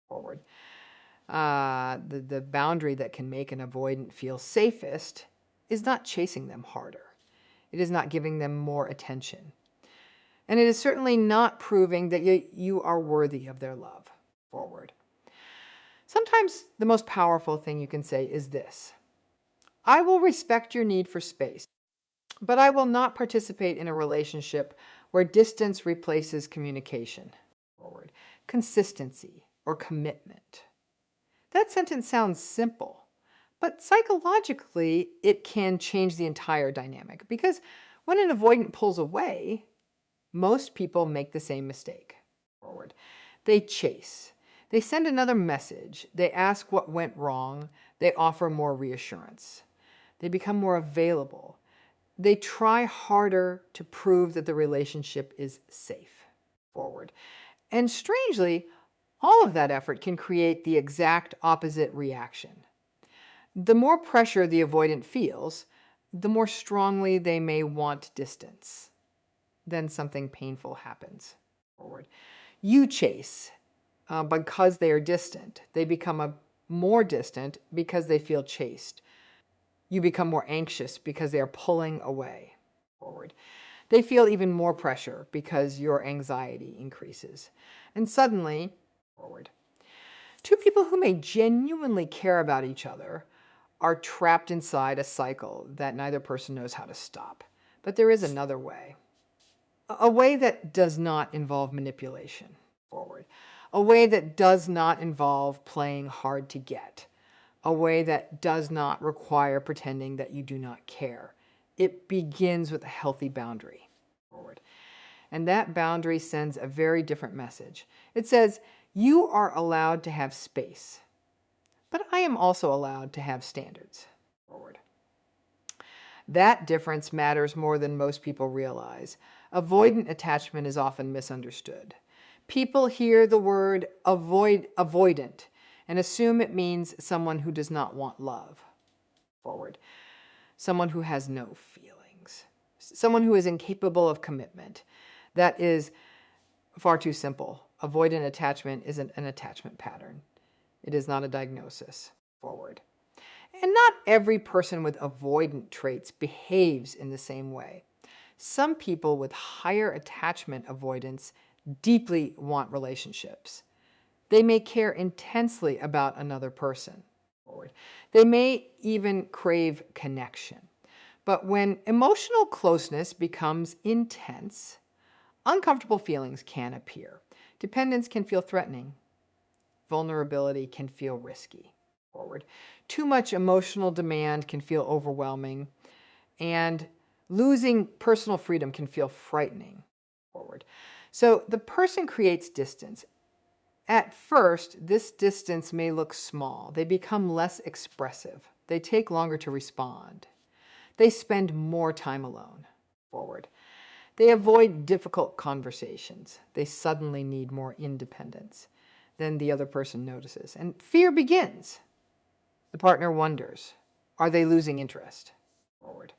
Forward. The boundary that can make an avoidant feel safest is not chasing them harder. It is not giving them more attention. And it is certainly not proving that you are worthy of their love. Forward. Sometimes the most powerful thing you can say is this: I will respect your need for space, but I will not participate in a relationship where distance replaces communication. Forward. Consistency or commitment. That sentence sounds simple, but psychologically it can change the entire dynamic, because when an avoidant pulls away, most people make the same mistake. Forward. They chase. They send another message. They ask what went wrong. They offer more reassurance. They become more available. They try harder to prove that the relationship is safe. Forward. And strangely, all of that effort can create the exact opposite reaction. The more pressure the avoidant feels, the more strongly they may want distance. Then something painful happens. Forward. You chase because they are distant. They become more distant because they feel chased. You become more anxious because they are pulling away. Forward. They feel even more pressure because your anxiety increases. And suddenly, forward. Two people who may genuinely care about each other are trapped inside a cycle that neither person knows how to stop. But there is another way. A way that does not involve manipulation. Forward. A way that does not involve playing hard to get. A way that does not require pretending that you do not care. It begins with a healthy boundary. Forward. And that boundary sends a very different message. It says, you are allowed to have space, but I am also allowed to have standards. Forward. That difference matters more than most people realize. Avoidant attachment is often misunderstood. People hear the word avoidant and assume it means someone who does not want love. Forward. Someone who has no feelings. Someone who is incapable of commitment. That is far too simple. Avoidant attachment isn't an attachment pattern. It is not a diagnosis. Forward. And not every person with avoidant traits behaves in the same way. Some people with higher attachment avoidance deeply want relationships. They may care intensely about another person. Forward. They may even crave connection. But when emotional closeness becomes intense, uncomfortable feelings can appear. Dependence can feel threatening. Vulnerability can feel risky. Forward. Too much emotional demand can feel overwhelming, and losing personal freedom can feel frightening. Forward. So the person creates distance. At first, this distance may look small. They become less expressive. They take longer to respond. They spend more time alone. Forward. They avoid difficult conversations. They suddenly need more independence. Then the other person notices, and fear begins. The partner wonders, are they losing interest? Forward.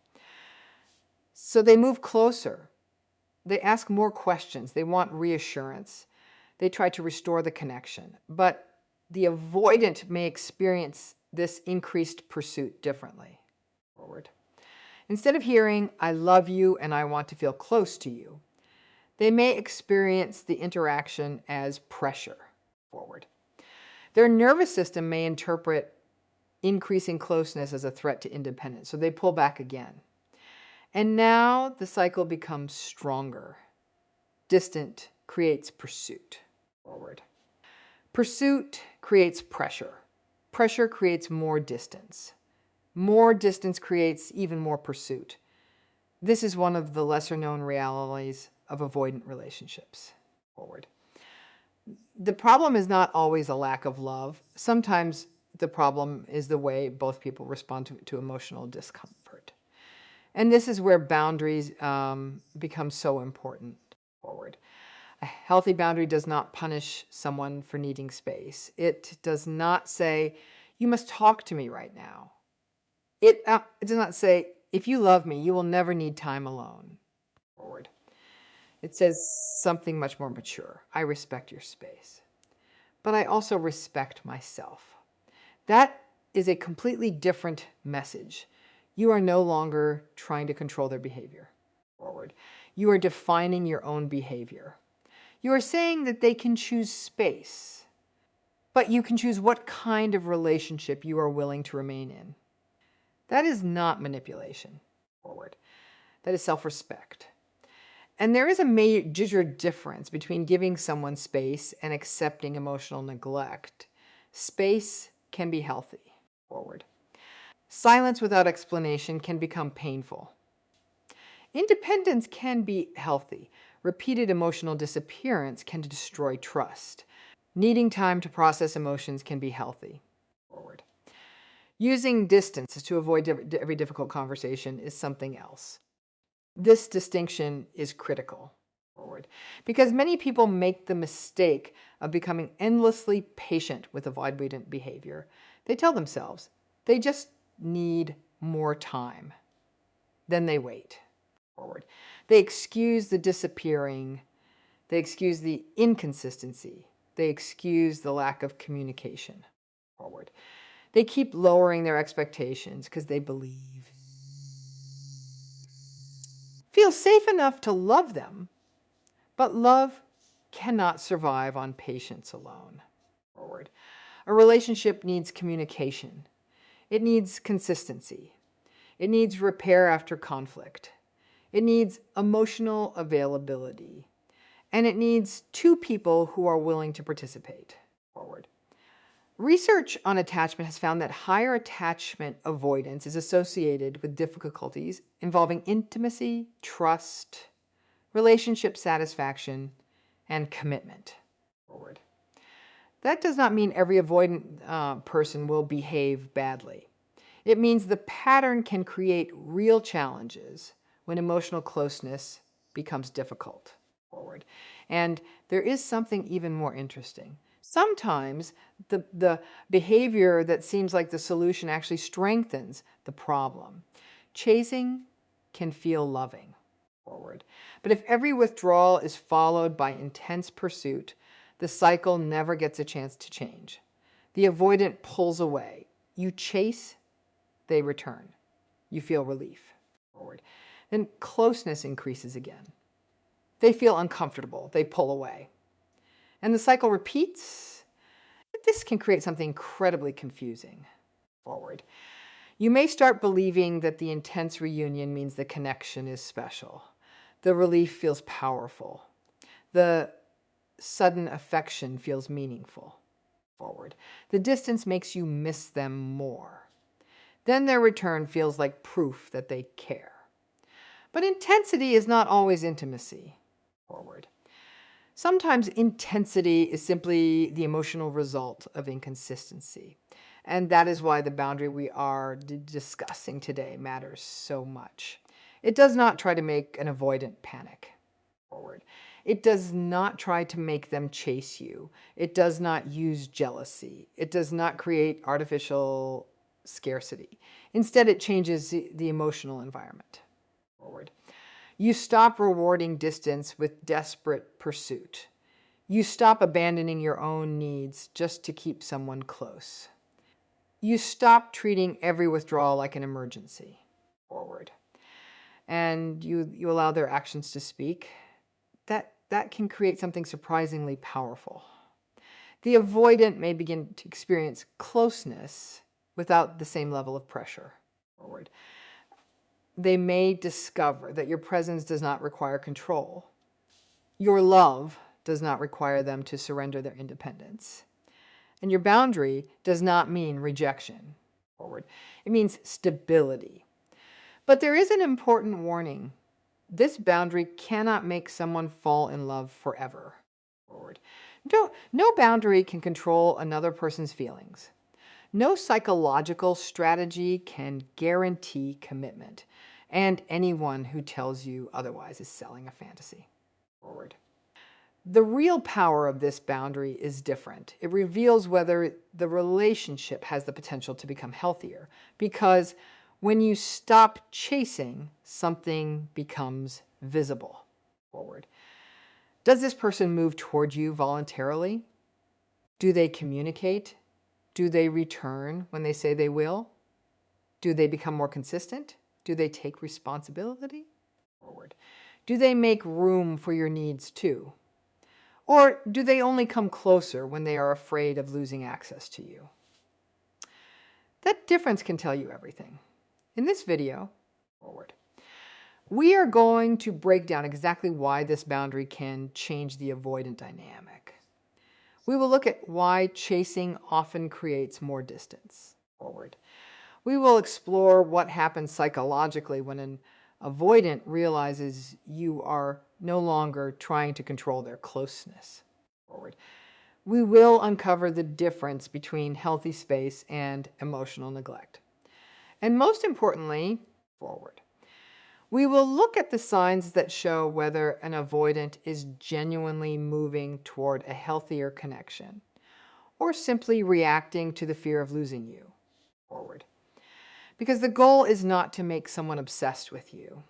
So they move closer. They ask more questions. They want reassurance. They try to restore the connection. But the avoidant may experience this increased pursuit differently. Forward. Instead of hearing, I love you and I want to feel close to you, they may experience the interaction as pressure. Forward. Their nervous system may interpret increasing closeness as a threat to independence, so they pull back again. And now the cycle becomes stronger. Distant creates pursuit. Forward. Pursuit creates pressure. Pressure creates more distance. More distance creates even more pursuit. This is one of the lesser known realities of avoidant relationships. Forward. The problem is not always a lack of love. Sometimes the problem is the way both people respond to emotional discomfort. And this is where boundaries become so important. Forward. A healthy boundary does not punish someone for needing space. It does not say, you must talk to me right now. It does not say, if you love me, you will never need time alone. Forward. It says something much more mature. I respect your space. but I also respect myself. That is a completely different message. You are no longer trying to control their behavior. Forward. You are defining your own behavior. You are saying that they can choose space, but you can choose what kind of relationship you are willing to remain in. That is not manipulation. Forward. That is self-respect. And there is a major difference between giving someone space and accepting emotional neglect. Space can be healthy. Forward. Silence without explanation can become painful. Independence can be healthy. Repeated emotional disappearance can destroy trust. Needing time to process emotions can be healthy. Forward. Using distance to avoid every difficult conversation is something else. This distinction is critical. Forward. Because many people make the mistake of becoming endlessly patient with avoidant behavior. They tell themselves they just need more time. Then they wait. Forward. They excuse the disappearing. They excuse the inconsistency. They excuse the lack of communication. Forward. They keep lowering their expectations because they believe. Feel safe enough to love them, but love cannot survive on patience alone. Forward. A relationship needs communication. It needs consistency. It needs repair after conflict. It needs emotional availability. And it needs two people who are willing to participate. Forward. Research on attachment has found that higher attachment avoidance is associated with difficulties involving intimacy, trust, relationship satisfaction, and commitment. Forward. That does not mean every avoidant person will behave badly. It means the pattern can create real challenges when emotional closeness becomes difficult. Forward. And there is something even more interesting. Sometimes the behavior that seems like the solution actually strengthens the problem. Chasing can feel loving. Forward. But if every withdrawal is followed by intense pursuit, the cycle never gets a chance to change. The avoidant pulls away. You chase, they return. You feel relief. Forward. Then closeness increases again. They feel uncomfortable. They pull away. And the cycle repeats. This can create something incredibly confusing. Forward. You may start believing that the intense reunion means the connection is special. The relief feels powerful. The sudden affection feels meaningful. Forward. The distance makes you miss them more. Then their return feels like proof that they care. But intensity is not always intimacy. Forward. Sometimes intensity is simply the emotional result of inconsistency. And that is why the boundary we are discussing today matters so much. It does not try to make an avoidant panic. Forward. It does not try to make them chase you. It does not use jealousy. It does not create artificial scarcity. Instead, it changes the emotional environment. Forward. You stop rewarding distance with desperate pursuit. You stop abandoning your own needs just to keep someone close. You stop treating every withdrawal like an emergency. Forward. And you allow their actions to speak. That can create something surprisingly powerful. The avoidant may begin to experience closeness without the same level of pressure. Forward. They may discover that your presence does not require control. Your love does not require them to surrender their independence. And your boundary does not mean rejection. Forward. It means stability. But there is an important warning. This boundary cannot make someone fall in love forever. Forward. No boundary can control another person's feelings. No psychological strategy can guarantee commitment. And anyone who tells you otherwise is selling a fantasy. Forward. The real power of this boundary is different. It reveals whether the relationship has the potential to become healthier. Because when you stop chasing, something becomes visible. Forward. Does this person move toward you voluntarily? Do they communicate? Do they return when they say they will? Do they become more consistent? Do they take responsibility? Forward. Do they make room for your needs too? Or do they only come closer when they are afraid of losing access to you? That difference can tell you everything. In this video, forward, we are going to break down exactly why this boundary can change the avoidant dynamic. We will look at why chasing often creates more distance. Forward. We will explore what happens psychologically when an avoidant realizes you are no longer trying to control their closeness. Forward. We will uncover the difference between healthy space and emotional neglect. And most importantly, forward, we will look at the signs that show whether an avoidant is genuinely moving toward a healthier connection or simply reacting to the fear of losing you. Forward. Because the goal is not to make someone obsessed with you.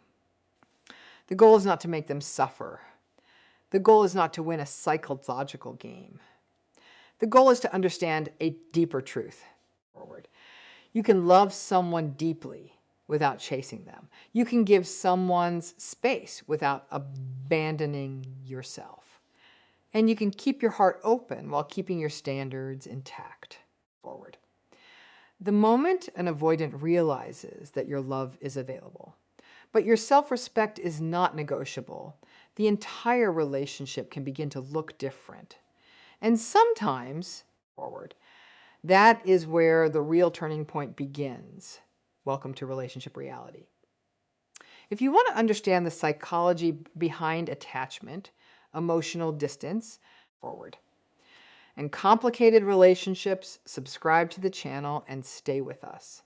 The goal is not to make them suffer. The goal is not to win a psychological game. The goal is to understand a deeper truth. Forward. You can love someone deeply without chasing them. You can give someone's space without abandoning yourself. And you can keep your heart open while keeping your standards intact. Forward. The moment an avoidant realizes that your love is available, but your self-respect is not negotiable, the entire relationship can begin to look different. And sometimes, forward, that is where the real turning point begins. Welcome to relationship reality. If you want to understand the psychology behind attachment, emotional distance, forward, and complicated relationships, subscribe to the channel and stay with us.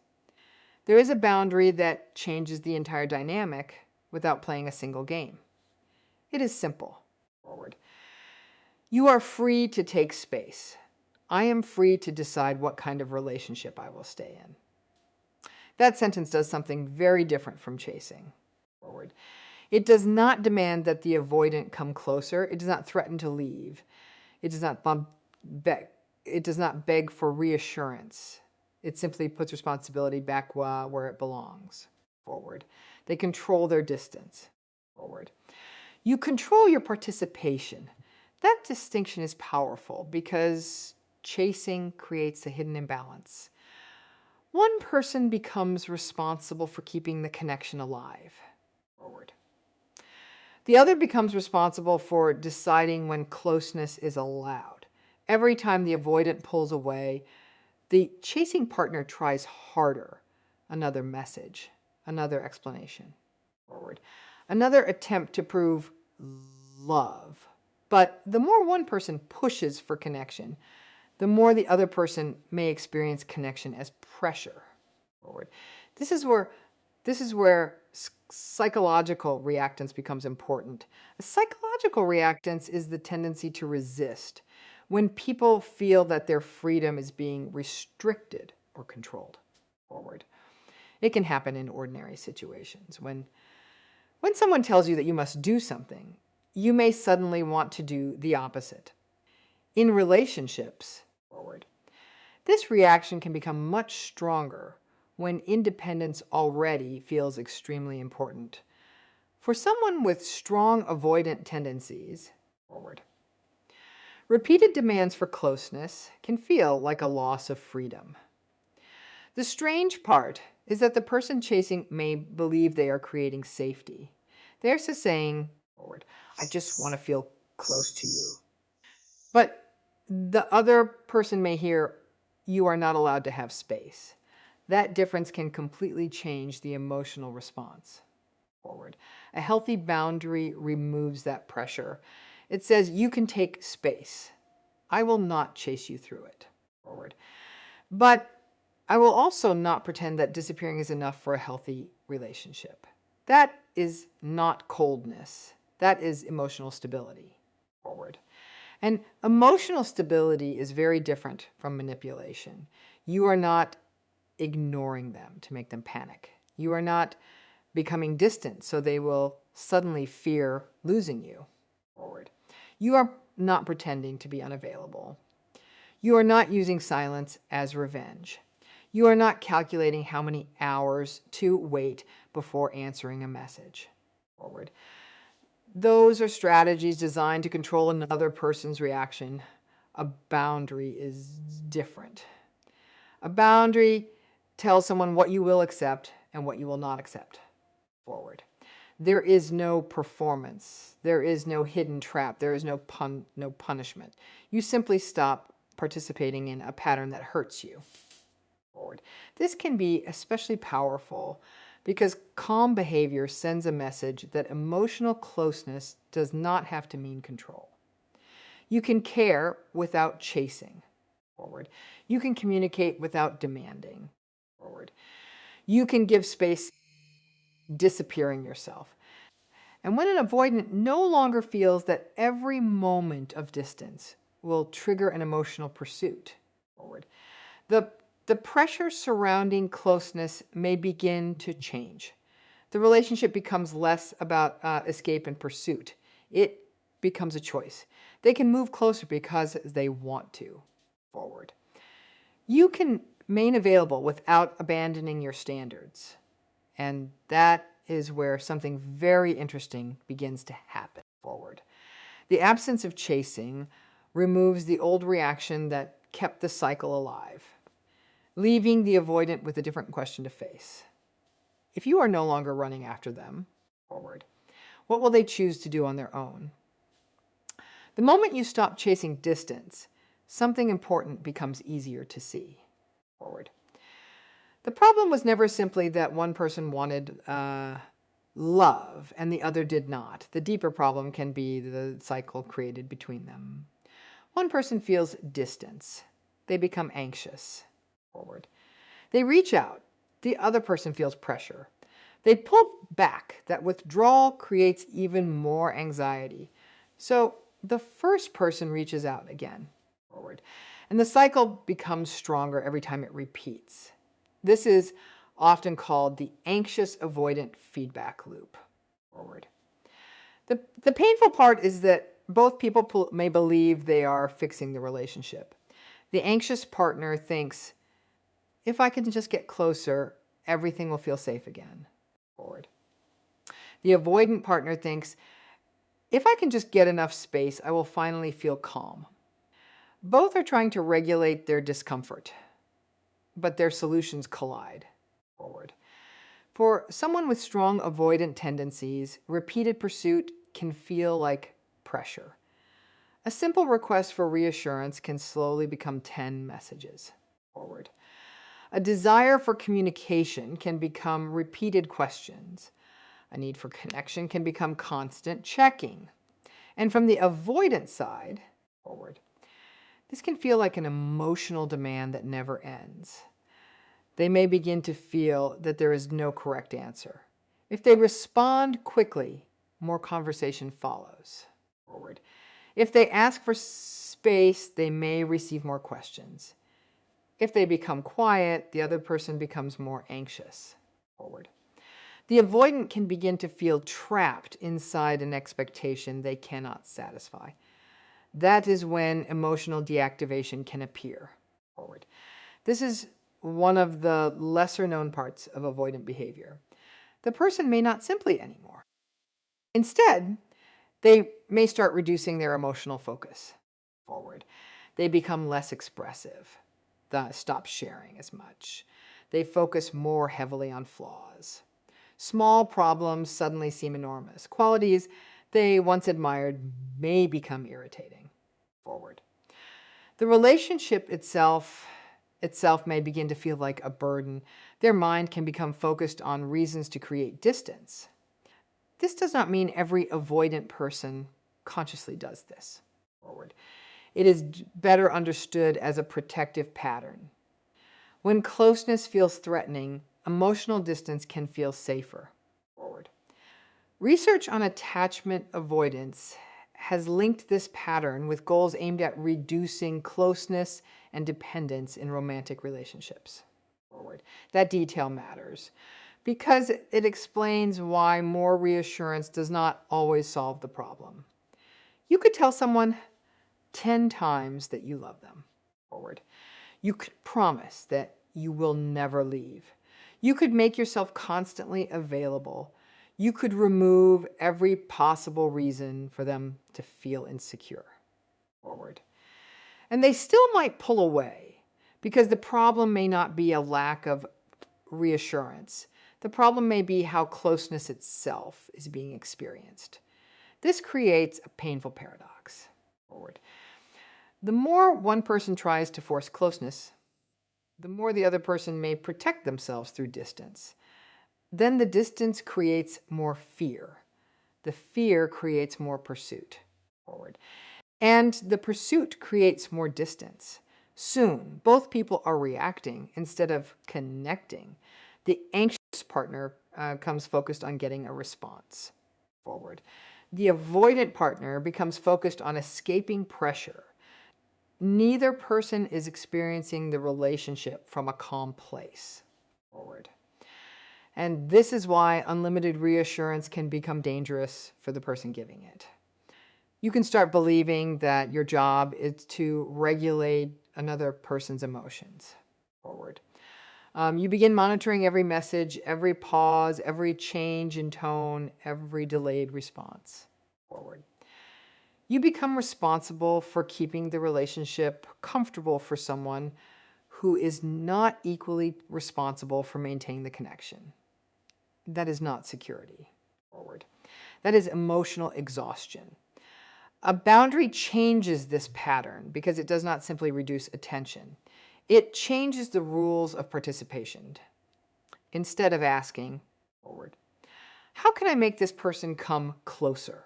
There is a boundary that changes the entire dynamic without playing a single game. It is simple. Forward. You are free to take space. I am free to decide what kind of relationship I will stay in. That sentence does something very different from chasing. Forward. It does not demand that the avoidant come closer. It does not threaten to leave. It does not beg for reassurance. It simply puts responsibility back where it belongs. Forward. They control their distance. Forward. You control your participation. That distinction is powerful because chasing creates a hidden imbalance. One person becomes responsible for keeping the connection alive. Forward. The other becomes responsible for deciding when closeness is allowed. Every time the avoidant pulls away, the chasing partner tries harder. Another message, another explanation. Forward. Another attempt to prove love. But the more one person pushes for connection, the more the other person may experience connection as pressure. Forward. This is where psychological reactance becomes important. A psychological reactance is the tendency to resist when people feel that their freedom is being restricted or controlled. Forward. It can happen in ordinary situations. When someone tells you that you must do something, you may suddenly want to do the opposite. In relationships, forward, this reaction can become much stronger when independence already feels extremely important. For someone with strong avoidant tendencies, forward, repeated demands for closeness can feel like a loss of freedom. The strange part is that the person chasing may believe they are creating safety. They're just saying, forward, I just want to feel close to you. But the other person may hear, you are not allowed to have space. That difference can completely change the emotional response. Forward. A healthy boundary removes that pressure. It says, you can take space. I will not chase you through it. Forward. But I will also not pretend that disappearing is enough for a healthy relationship. That is not coldness. That is emotional stability. Forward. And emotional stability is very different from manipulation. You are not ignoring them to make them panic. You are not becoming distant so they will suddenly fear losing you. Forward. You are not pretending to be unavailable. You are not using silence as revenge. You are not calculating how many hours to wait before answering a message. Forward. Those are strategies designed to control another person's reaction. A boundary is different. A boundary tells someone what you will accept and what you will not accept. Forward. There is no performance. There is no hidden trap. There is no punishment. You simply stop participating in a pattern that hurts you. Forward. This can be especially powerful because calm behavior sends a message that emotional closeness does not have to mean control. You can care without chasing. Forward. You can communicate without demanding. Forward. You can give space, disappearing yourself. And when an avoidant no longer feels that every moment of distance will trigger an emotional pursuit, forward, the pressure surrounding closeness may begin to change. The relationship becomes less about escape and pursuit. It becomes a choice. They can move closer because they want to. Forward. You can remain available without abandoning your standards. And that is where something very interesting begins to happen. Forward. The absence of chasing removes the old reaction that kept the cycle alive, leaving the avoidant with a different question to face. If you are no longer running after them, forward, what will they choose to do on their own? The moment you stop chasing distance, something important becomes easier to see. Forward. The problem was never simply that one person wanted love and the other did not. The deeper problem can be the cycle created between them. One person feels distance. They become anxious. Forward. They reach out. The other person feels pressure. They pull back. That withdrawal creates even more anxiety. So the first person reaches out again. Forward. And the cycle becomes stronger every time it repeats. This is often called the anxious avoidant feedback loop. Forward. The painful part is that both people may believe they are fixing the relationship. The anxious partner thinks, if I can just get closer, everything will feel safe again. Forward. The avoidant partner thinks, if I can just get enough space, I will finally feel calm. Both are trying to regulate their discomfort, but their solutions collide. Forward. For someone with strong avoidant tendencies, repeated pursuit can feel like pressure. A simple request for reassurance can slowly become 10 messages. Forward. A desire for communication can become repeated questions. A need for connection can become constant checking. And from the avoidant side, forward, this can feel like an emotional demand that never ends. They may begin to feel that there is no correct answer. If they respond quickly, more conversation follows. Forward. If they ask for space, they may receive more questions. If they become quiet, the other person becomes more anxious. Forward. The avoidant can begin to feel trapped inside an expectation they cannot satisfy. That is when emotional deactivation can appear. Forward. This is one of the lesser known parts of avoidant behavior. The person may not simply anymore. Instead, they may start reducing their emotional focus. Forward. They become less expressive. They stop sharing as much. They focus more heavily on flaws. Small problems suddenly seem enormous. Qualities they once admired may become irritating. Forward. The relationship itself may begin to feel like a burden. Their mind can become focused on reasons to create distance. This does not mean every avoidant person consciously does this. Forward. It is better understood as a protective pattern. When closeness feels threatening, emotional distance can feel safer. Forward. Research on attachment avoidance has linked this pattern with goals aimed at reducing closeness and dependence in romantic relationships. Forward. That detail matters because it explains why more reassurance does not always solve the problem. You could tell someone 10 times that you love them. Forward. You could promise that you will never leave. You could make yourself constantly available. You could remove every possible reason for them to feel insecure. Forward. And they still might pull away because the problem may not be a lack of reassurance. The problem may be how closeness itself is being experienced. This creates a painful paradox. Forward. The more one person tries to force closeness, the more the other person may protect themselves through distance. Then the distance creates more fear. The fear creates more pursuit. Forward. And the pursuit creates more distance. Soon, both people are reacting instead of connecting. The anxious partner comes focused on getting a response. Forward. The avoidant partner becomes focused on escaping pressure. Neither person is experiencing the relationship from a calm place. Forward. And this is why unlimited reassurance can become dangerous for the person giving it. You can start believing that your job is to regulate another person's emotions. Forward. You begin monitoring every message, every pause, every change in tone, every delayed response. Forward. You become responsible for keeping the relationship comfortable for someone who is not equally responsible for maintaining the connection. That is not security. Forward. That is emotional exhaustion. A boundary changes this pattern because it does not simply reduce attention. It changes the rules of participation. Instead of asking, forward, how can I make this person come closer?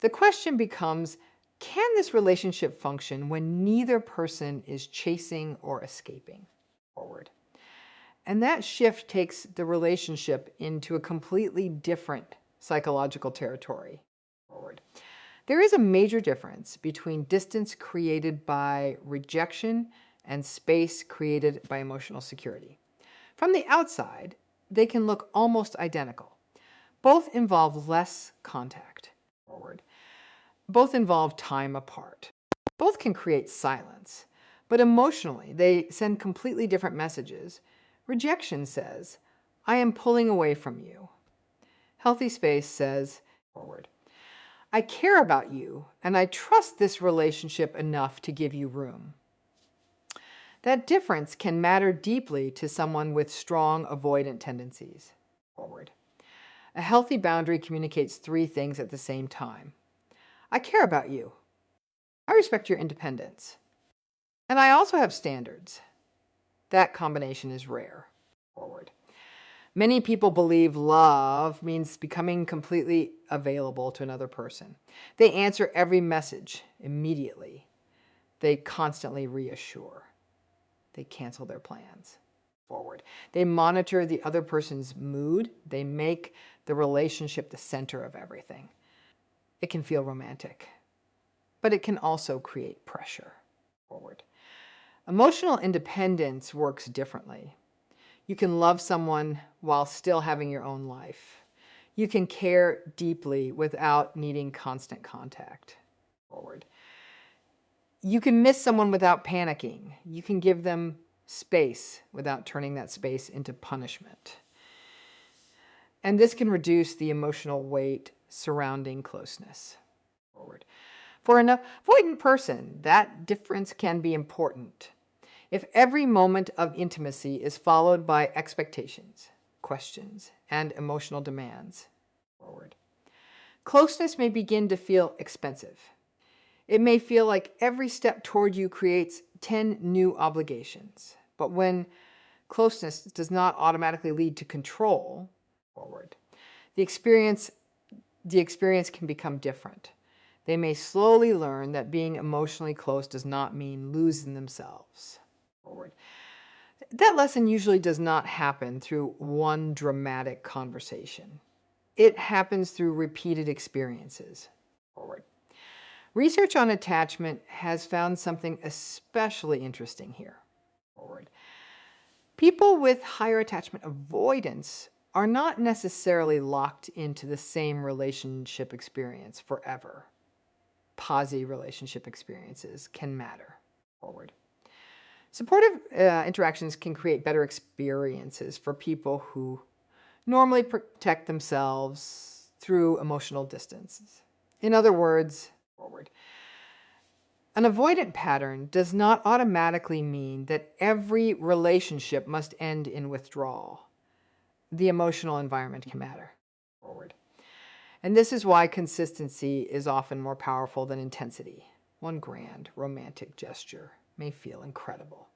The question becomes, can this relationship function when neither person is chasing or escaping? Forward. And that shift takes the relationship into a completely different psychological territory. Forward. There is a major difference between distance created by rejection and space created by emotional security. From the outside, they can look almost identical. Both involve less contact. Forward. Both involve time apart. Both can create silence, but emotionally, they send completely different messages. Rejection says, I am pulling away from you. Healthy space says, forward. I care about you, and I trust this relationship enough to give you room. That difference can matter deeply to someone with strong avoidant tendencies. Forward. A healthy boundary communicates three things at the same time. I care about you. I respect your independence. And I also have standards. That combination is rare. Forward. Many people believe love means becoming completely available to another person. They answer every message immediately. They constantly reassure. They cancel their plans. Forward. They monitor the other person's mood. They make the relationship the center of everything. It can feel romantic, but it can also create pressure. Forward. Emotional independence works differently. You can love someone while still having your own life. You can care deeply without needing constant contact. Forward. You can miss someone without panicking. You can give them space without turning that space into punishment. And this can reduce the emotional weight surrounding closeness. Forward. For an avoidant person, that difference can be important. If every moment of intimacy is followed by expectations, questions, and emotional demands, forward, closeness may begin to feel expensive. It may feel like every step toward you creates 10 new obligations. But when closeness does not automatically lead to control, forward, the experience can become different. They may slowly learn that being emotionally close does not mean losing themselves. Forward. That lesson usually does not happen through one dramatic conversation. It happens through repeated experiences. Forward. Research on attachment has found something especially interesting here. Forward. People with higher attachment avoidance are not necessarily locked into the same relationship experience forever. Posy relationship experiences can matter. Forward. Supportive interactions can create better experiences for people who normally protect themselves through emotional distances. In other words, forward. An avoidant pattern does not automatically mean that every relationship must end in withdrawal. The emotional environment can matter. Forward. And this is why consistency is often more powerful than intensity. One grand romantic gesture may feel incredible,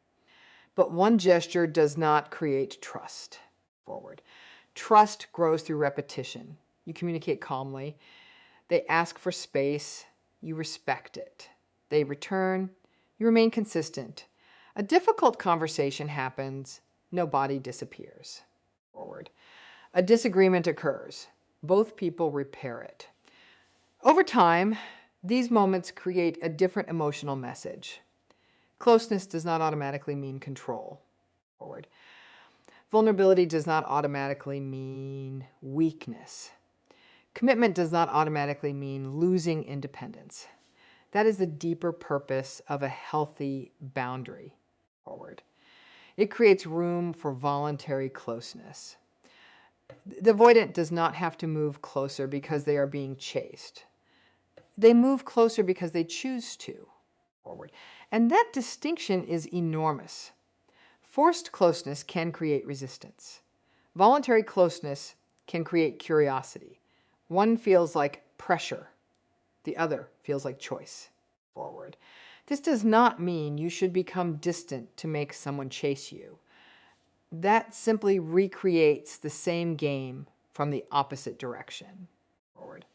but one gesture does not create trust. Forward. Trust grows through repetition. You communicate calmly. They ask for space. You respect it. They return. You remain consistent. A difficult conversation happens. No body disappears. Forward. A disagreement occurs. Both people repair it. Over time, these moments create a different emotional message. Closeness does not automatically mean control. Forward. Vulnerability does not automatically mean weakness. Commitment does not automatically mean losing independence. That is the deeper purpose of a healthy boundary. Forward. It creates room for voluntary closeness. The avoidant does not have to move closer because they are being chased. They move closer because they choose to. Forward. And that distinction is enormous. Forced closeness can create resistance. Voluntary closeness can create curiosity. One feels like pressure. The other feels like choice. Forward. This does not mean you should become distant to make someone chase you. That simply recreates the same game from the opposite direction. Forward.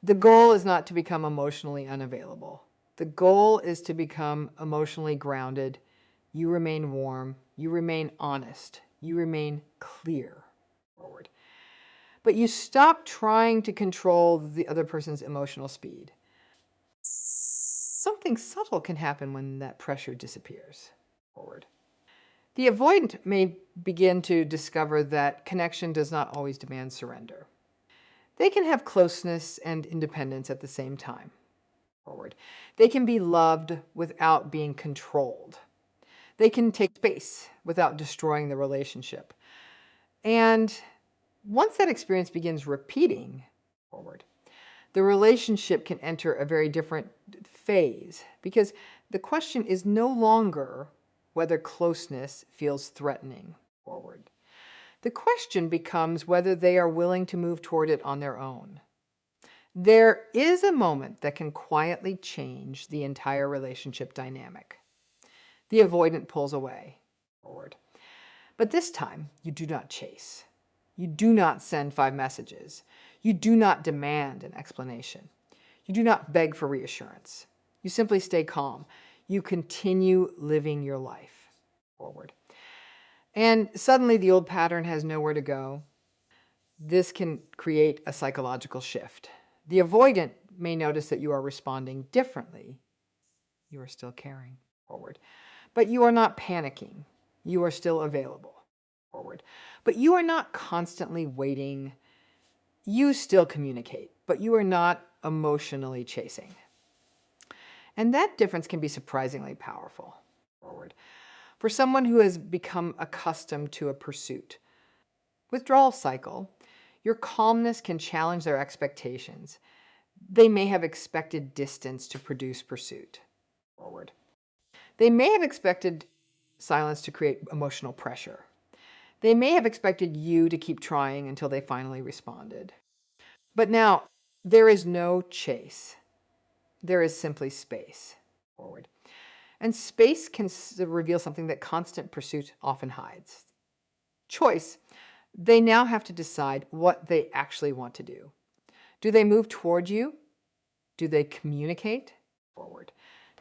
The goal is not to become emotionally unavailable. The goal is to become emotionally grounded. You remain warm. You remain honest. You remain clear. Forward. But you stop trying to control the other person's emotional speed. Something subtle can happen when that pressure disappears. Forward. The avoidant may begin to discover that connection does not always demand surrender. They can have closeness and independence at the same time. Forward. They can be loved without being controlled. They can take space without destroying the relationship. And once that experience begins repeating, forward, the relationship can enter a very different phase, because the question is no longer whether closeness feels threatening. Forward. The question becomes whether they are willing to move toward it on their own. There is a moment that can quietly change the entire relationship dynamic. The avoidant pulls away. Forward. But this time, you do not chase. You do not send 5 messages. You do not demand an explanation. You do not beg for reassurance. You simply stay calm. You continue living your life. Forward. And suddenly the old pattern has nowhere to go. This can create a psychological shift. The avoidant may notice that you are responding differently. You are still caring. Forward. But you are not panicking. You are still available. Forward. But you are not constantly waiting. You still communicate, but you are not emotionally chasing. And that difference can be surprisingly powerful. Forward. For someone who has become accustomed to a pursuit withdrawal cycle, your calmness can challenge their expectations. They may have expected distance to produce pursuit. Forward. They may have expected silence to create emotional pressure. They may have expected you to keep trying until they finally responded. But now, there is no chase. There is simply space. Forward. And space can reveal something that constant pursuit often hides. Choice. They now have to decide what they actually want to do. Do they move toward you? Do they communicate? Forward.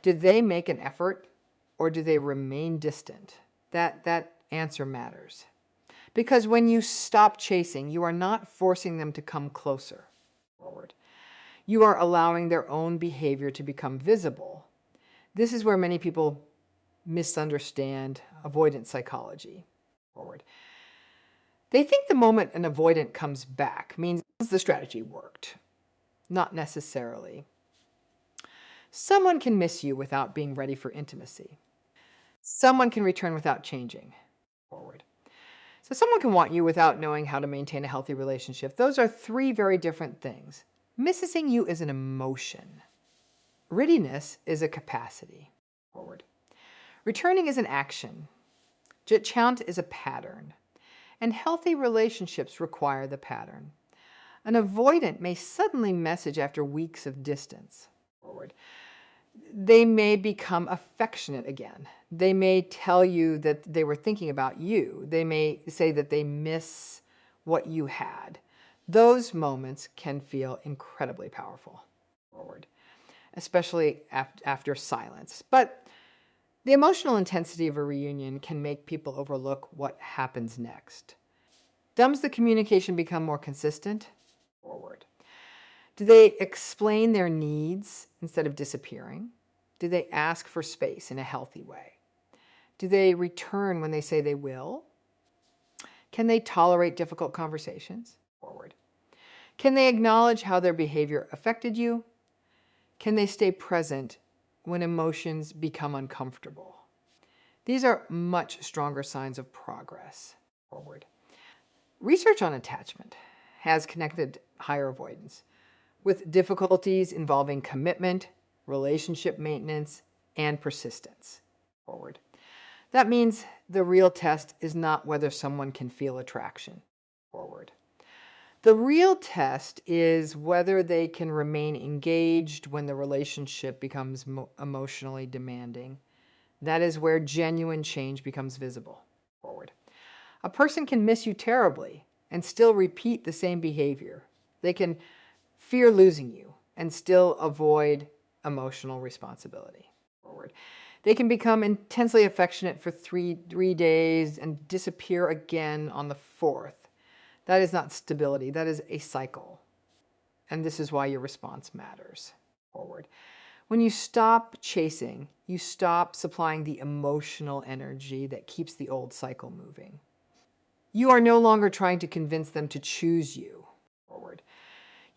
Do they make an effort, or do they remain distant? That answer matters. Because when you stop chasing, you are not forcing them to come closer. Forward. You are allowing their own behavior to become visible. This is where many people misunderstand avoidant psychology. Forward. They think the moment an avoidant comes back means the strategy worked. Not necessarily. Someone can miss you without being ready for intimacy. Someone can return without changing. Forward. So someone can want you without knowing how to maintain a healthy relationship. Those are three very different things. Missing you is an emotion. Readiness is a capacity. Forward. Returning is an action. Chant is a pattern. And healthy relationships require the pattern. An avoidant may suddenly message after weeks of distance. Forward. They may become affectionate again. They may tell you that they were thinking about you. They may say that they miss what you had. Those moments can feel incredibly powerful. Forward. Especially after silence. But the emotional intensity of a reunion can make people overlook what happens next. Does the communication become more consistent? Forward. Do they explain their needs instead of disappearing? Do they ask for space in a healthy way? Do they return when they say they will? Can they tolerate difficult conversations? Forward. Can they acknowledge how their behavior affected you? Can they stay present when emotions become uncomfortable? These are much stronger signs of progress. Forward. Research on attachment has connected higher avoidance with difficulties involving commitment, relationship maintenance, and persistence. Forward. That means the real test is not whether someone can feel attraction. Forward. The real test is whether they can remain engaged when the relationship becomes emotionally demanding. That is where genuine change becomes visible. Forward. A person can miss you terribly and still repeat the same behavior. They can fear losing you and still avoid emotional responsibility. Forward. They can become intensely affectionate for three days and disappear again on the fourth. That is not stability. That is a cycle. And this is why your response matters. Forward. When you stop chasing, you stop supplying the emotional energy that keeps the old cycle moving. You are no longer trying to convince them to choose you. Forward.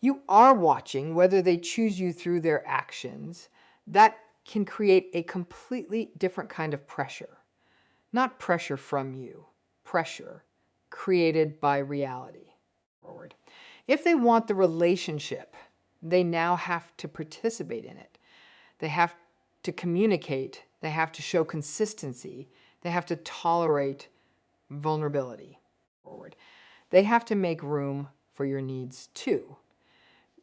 You are watching whether they choose you through their actions. That can create a completely different kind of pressure. Not pressure from you, pressure created by reality. Forward. If they want the relationship, they now have to participate in it. They have to communicate. They have to show consistency. They have to tolerate vulnerability. Forward. They have to make room for your needs too.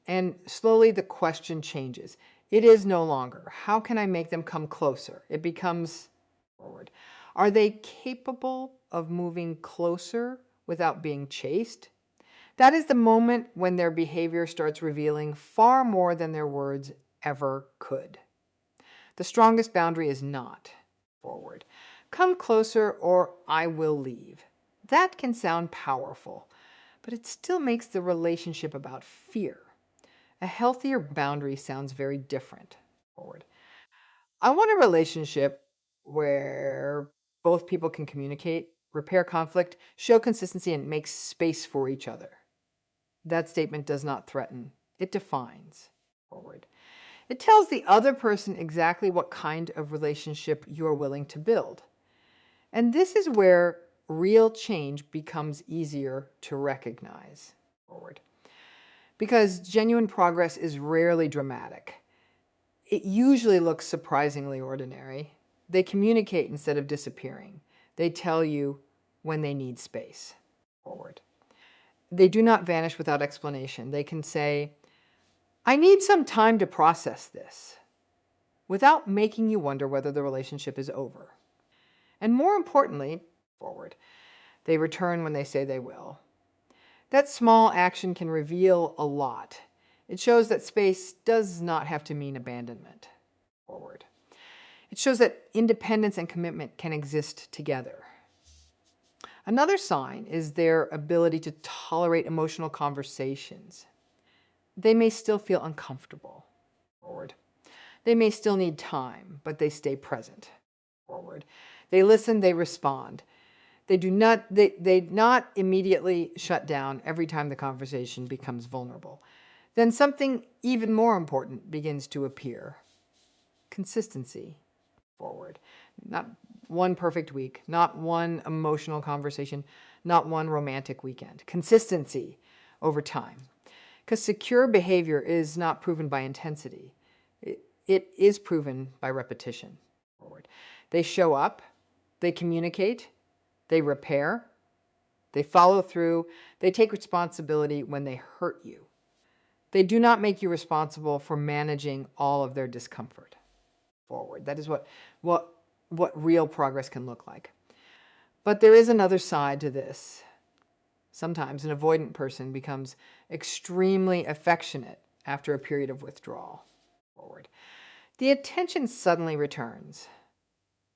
And slowly the question changes. It is no longer, how can I make them come closer? It becomes, forward. Are they capable of moving closer without being chased? That is the moment when their behavior starts revealing far more than their words ever could. The strongest boundary is not, forward. Come closer or I will leave. That can sound powerful, but it still makes the relationship about fear. A healthier boundary sounds very different. Forward. I want a relationship where both people can communicate, repair conflict, show consistency, and make space for each other. That statement does not threaten. It defines. Forward. It tells the other person exactly what kind of relationship you are willing to build. And this is where real change becomes easier to recognize. Forward. Because genuine progress is rarely dramatic. It usually looks surprisingly ordinary. They communicate instead of disappearing. They tell you when they need space. Forward. They do not vanish without explanation. They can say, I need some time to process this, without making you wonder whether the relationship is over. And more importantly, forward, they return when they say they will. That small action can reveal a lot. It shows that space does not have to mean abandonment. Forward. It shows that independence and commitment can exist together. Another sign is their ability to tolerate emotional conversations. They may still feel uncomfortable. Forward. They may still need time, but they stay present. Forward. They listen, they respond. They not immediately shut down every time the conversation becomes vulnerable. Then something even more important begins to appear. Consistency. Forward. Not one perfect week, not one emotional conversation, not one romantic weekend. Consistency over time. Because secure behavior is not proven by intensity. It is proven by repetition. They show up, they communicate, they repair, they follow through, they take responsibility when they hurt you. They do not make you responsible for managing all of their discomfort. Forward. That is what real progress can look like. But there is another side to this. Sometimes an avoidant person becomes extremely affectionate after a period of withdrawal. Forward. The attention suddenly returns.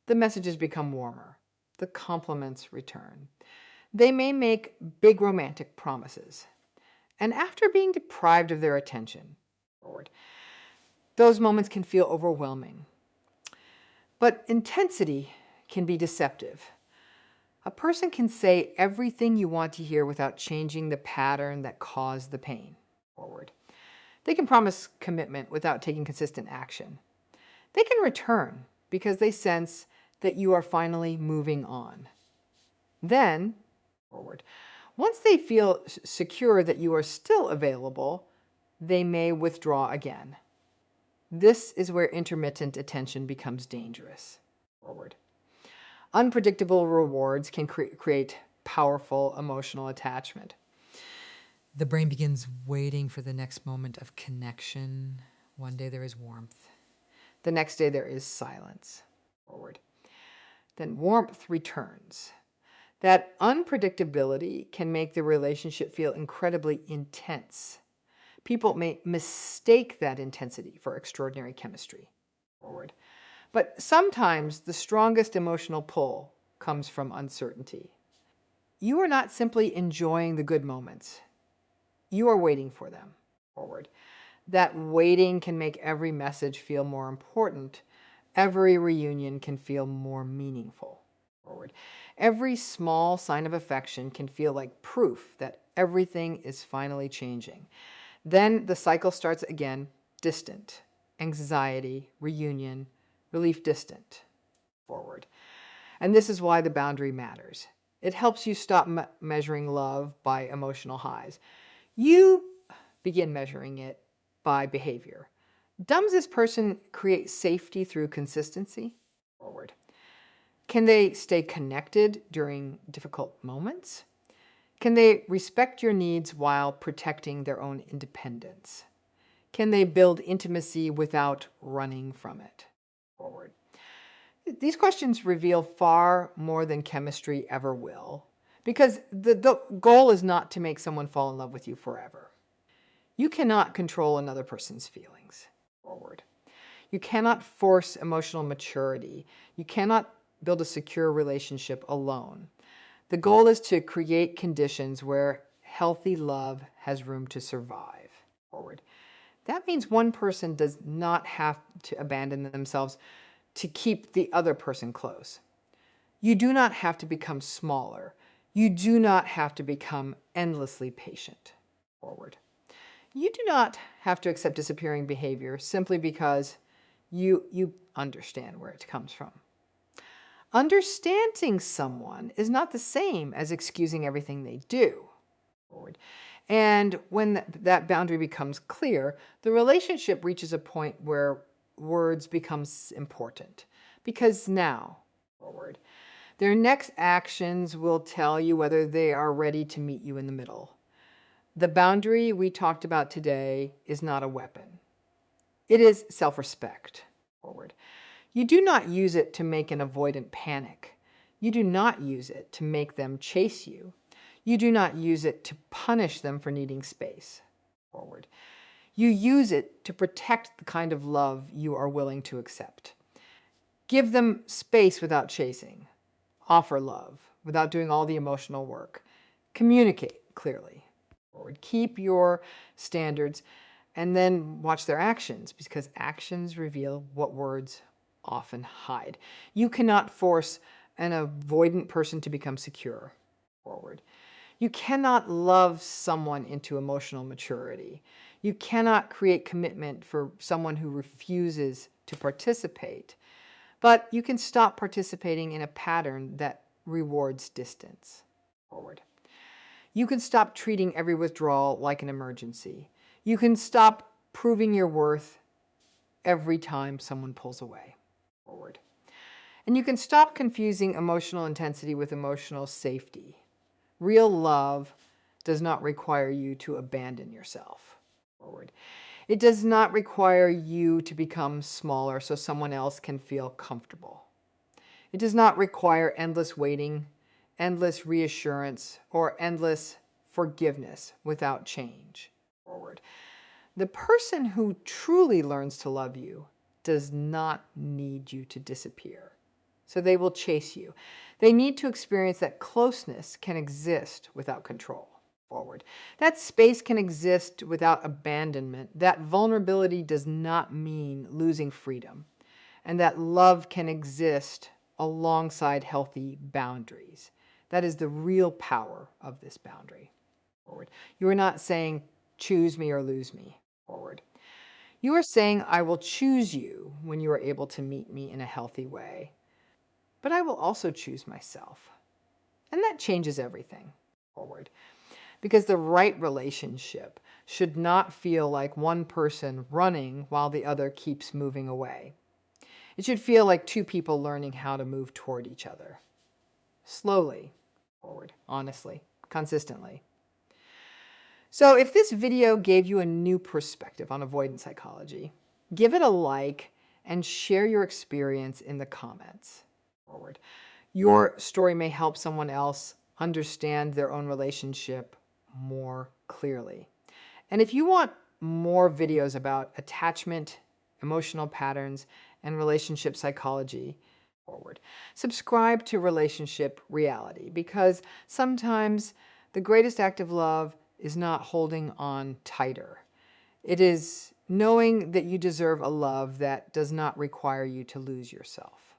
The messages become warmer. The compliments return. They may make big romantic promises. And after being deprived of their attention, forward, those moments can feel overwhelming. But intensity can be deceptive. A person can say everything you want to hear without changing the pattern that caused the pain. Forward. They can promise commitment without taking consistent action. They can return because they sense that you are finally moving on. Then, forward, once they feel secure that you are still available, they may withdraw again. This is where intermittent attention becomes dangerous. Forward. Unpredictable rewards can create powerful emotional attachment. The brain begins waiting for the next moment of connection. One day there is warmth. The next day there is silence. Forward. Then warmth returns. That unpredictability can make the relationship feel incredibly intense. People may mistake that intensity for extraordinary chemistry. Forward. But sometimes the strongest emotional pull comes from uncertainty. You are not simply enjoying the good moments. You are waiting for them. Forward. That waiting can make every message feel more important. Every reunion can feel more meaningful. Forward. Every small sign of affection can feel like proof that everything is finally changing. Then the cycle starts again, distant. Anxiety, reunion, relief distant. Forward. And this is why the boundary matters. It helps you stop measuring love by emotional highs. You begin measuring it by behavior. Does this person create safety through consistency? Forward. Can they stay connected during difficult moments? Can they respect your needs while protecting their own independence? Can they build intimacy without running from it? Forward. These questions reveal far more than chemistry ever will, because the goal is not to make someone fall in love with you forever. You cannot control another person's feelings. Forward. You cannot force emotional maturity. You cannot build a secure relationship alone. The goal is to create conditions where healthy love has room to survive. Forward. That means one person does not have to abandon themselves to keep the other person close. You do not have to become smaller. You do not have to become endlessly patient. Forward. You do not have to accept disappearing behavior simply because you understand where it comes from. Understanding someone is not the same as excusing everything they do. And when that boundary becomes clear, the relationship reaches a point where words become important. Because now, forward, their next actions will tell you whether they are ready to meet you in the middle. The boundary we talked about today is not a weapon. It is self-respect. Forward. You do not use it to make an avoidant panic. You do not use it to make them chase you. You do not use it to punish them for needing space. Forward. You use it to protect the kind of love you are willing to accept. Give them space without chasing. Offer love without doing all the emotional work. Communicate clearly. Forward. Keep your standards and then watch their actions, because actions reveal what words often hide. You cannot force an avoidant person to become secure. Forward. You cannot love someone into emotional maturity. You cannot create commitment for someone who refuses to participate. But you can stop participating in a pattern that rewards distance. Forward. You can stop treating every withdrawal like an emergency. You can stop proving your worth every time someone pulls away. Forward. And you can stop confusing emotional intensity with emotional safety. Real love does not require you to abandon yourself. Forward. It does not require you to become smaller so someone else can feel comfortable. It does not require endless waiting, endless reassurance, or endless forgiveness without change. Forward. The person who truly learns to love you does not need you to disappear. So they will chase you. They need to experience that closeness can exist without control. Forward. That space can exist without abandonment. That vulnerability does not mean losing freedom. And that love can exist alongside healthy boundaries. That is the real power of this boundary. Forward. You are not saying, choose me or lose me. Forward. You are saying, I will choose you when you are able to meet me in a healthy way. But I will also choose myself. And that changes everything. Forward. Because the right relationship should not feel like one person running while the other keeps moving away. It should feel like two people learning how to move toward each other. Slowly. Forward. Honestly. Consistently. So if this video gave you a new perspective on avoidant psychology, give it a like and share your experience in the comments. Forward. Your story may help someone else understand their own relationship more clearly. And if you want more videos about attachment, emotional patterns, and relationship psychology, forward, subscribe to Relationship Reality, because sometimes the greatest act of love is not holding on tighter. It is knowing that you deserve a love that does not require you to lose yourself.